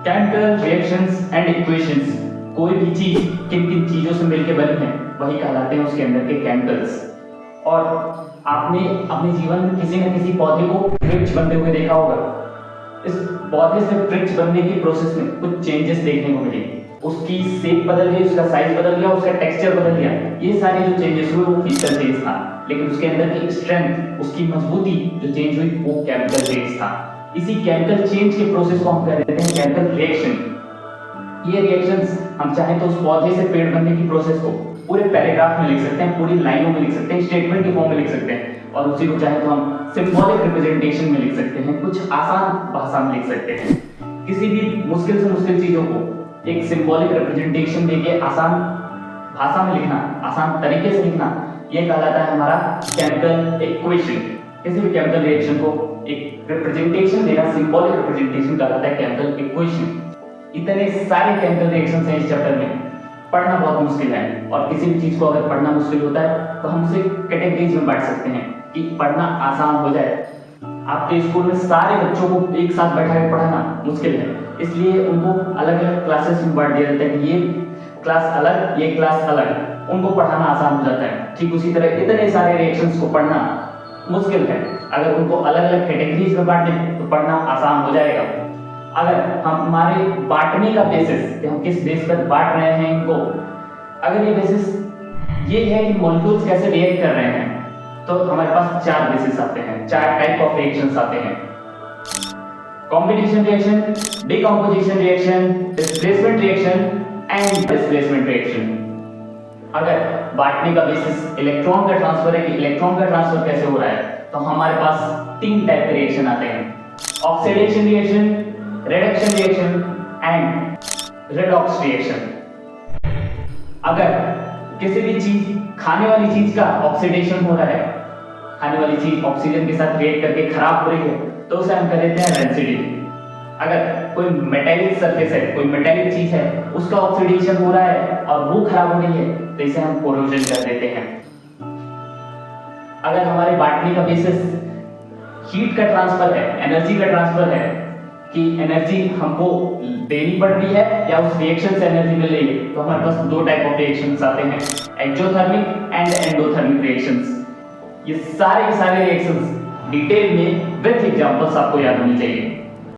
Chemical reactions and equations, कोई भी चीज किन किन चीजों से मिलकर बनी है वही कहलाते हैं उसके अंदर के केमिकल्स। और आपने अपने जीवन में किसी न किसी पौधे को वृक्ष बनते हुए देखा होगा। इस पौधे से वृक्ष बनने की प्रोसेस में कुछ चेंजेस देखने को मिले, उसकी शेप बदल गई, उसका साइज बदल गया, उसका टेक्सचर बदल गया। ये सारे जो चेंजेस हुए वो फिजिकल चेंज था, लेकिन उसके अंदर की स्ट्रेंथ, उसकी मजबूती जो चेंज हुई वो केमिकल चेंज था। इसी केमिकल चेंज के प्रोसेस को हम कह देते हैं केमिकल रिएक्शन। ये रिएक्शंस हम चाहें तो उस पौधे से पेड़ बनने की प्रोसेस को पूरे पैराग्राफ में लिख सकते हैं, पूरी लाइनों में लिख सकते हैं, स्टेटमेंट के फॉर्म में लिख सकते हैं, और उसी को चाहे तो हम सिंबॉलिक रिप्रेजेंटेशन में लिख सकते हैं, कुछ आसान भाषा में लिख सकते हैं। किसी भी मुश्किल से मुश्किल चीजों को एक सिंबॉलिक रिप्रेजेंटेशन देके आसान भाषा में लिखना, आसान तरीके से लिखना, ये कहलाता है हमारा केमिकल इक्वेशन। किसी भी केमिकल रिएक्शन को एक रिप्रेजेंटेशन देना, सिंबॉलिक रिप्रेजेंटेशन कहलाता है केमिकल इक्वेशन। इतने सारे केमिकल रिएक्शंस हैं इस चैप्टर में, पढ़ना बहुत मुश्किल है, और किसी भी चीज को अगर पढ़ना मुश्किल होता है तो हम उसे कैटेगरीज में बांट सकते हैं कि पढ़ना आसान हो जाए। आपके स्कूल में सारे बच्चों को एक साथ बैठा के पढ़ाना मुश्किल है, इसलिए उनको अलग अलग क्लासेस में बांट दिया जाता है कि ये क्लास अलग, ये क्लास अलग, उनको पढ़ाना आसान हो जाता है। ठीक उसी तरह इतने सारे रिएक्शंस को पढ़ना मुश्किल है, अगर उनको अलग अलग कैटेगरीज में बांट दें तो पढ़ना आसान हो जाएगा। अगर हमारे बांटने का बेसिस कि हम किस बेस पर बांट रहे हैं इनको, अगर ये बेसिस ये है कि मॉलिक्यूल्स कैसे रिएक्ट कर रहे हैं, तो हमारे पास चार बेसिस आते हैं, चार टाइप ऑफ रिएक्शंस आते हैं। Combination reaction, decomposition reaction, displacement reaction and displacement reaction. अगर बांटने का बेसिस इलेक्ट्रॉन का ट्रांसफर है कि इलेक्ट्रॉन का ट्रांसफर कैसे हो रहा है, तो हमारे पास तीन टाइप के रिएक्शन आते हैं, oxidation reaction, reduction reaction and redox reaction. अगर किसी भी चीज, खाने वाली चीज का ऑक्सीडेशन हो रहा है, खाने वाली चीज ऑक्सीजन के साथ रिएक्ट करके खराब हो रही है, तो उसे हम कह देते हैं रेंसिडिटी। अगर कोई मेटेलिक सरफेस है, कोई मेटेलिक चीज है, उसका ऑक्सीडेशन हो रहा है और वो खराब हो रही है, तो इसे हम कोरोजन कर देते हैं। अगर हमारे बांटने का बेसिस हीट का ट्रांसफर है, एनर्जी का ट्रांसफर है, कि एनर्जी हमको देनी पड़ रही है या उस रिएक्शन से एनर्जी मिल रही है, तो हमारे पास दो टाइप ऑफ रिएक्शंस आते हैं, एक्सोथर्मिक एंड एंडोथर्मिक रिएक्शंस। ये सारे रिएक्शंस डिटेल में विद एग्जांपल्स आपको याद होनी चाहिए।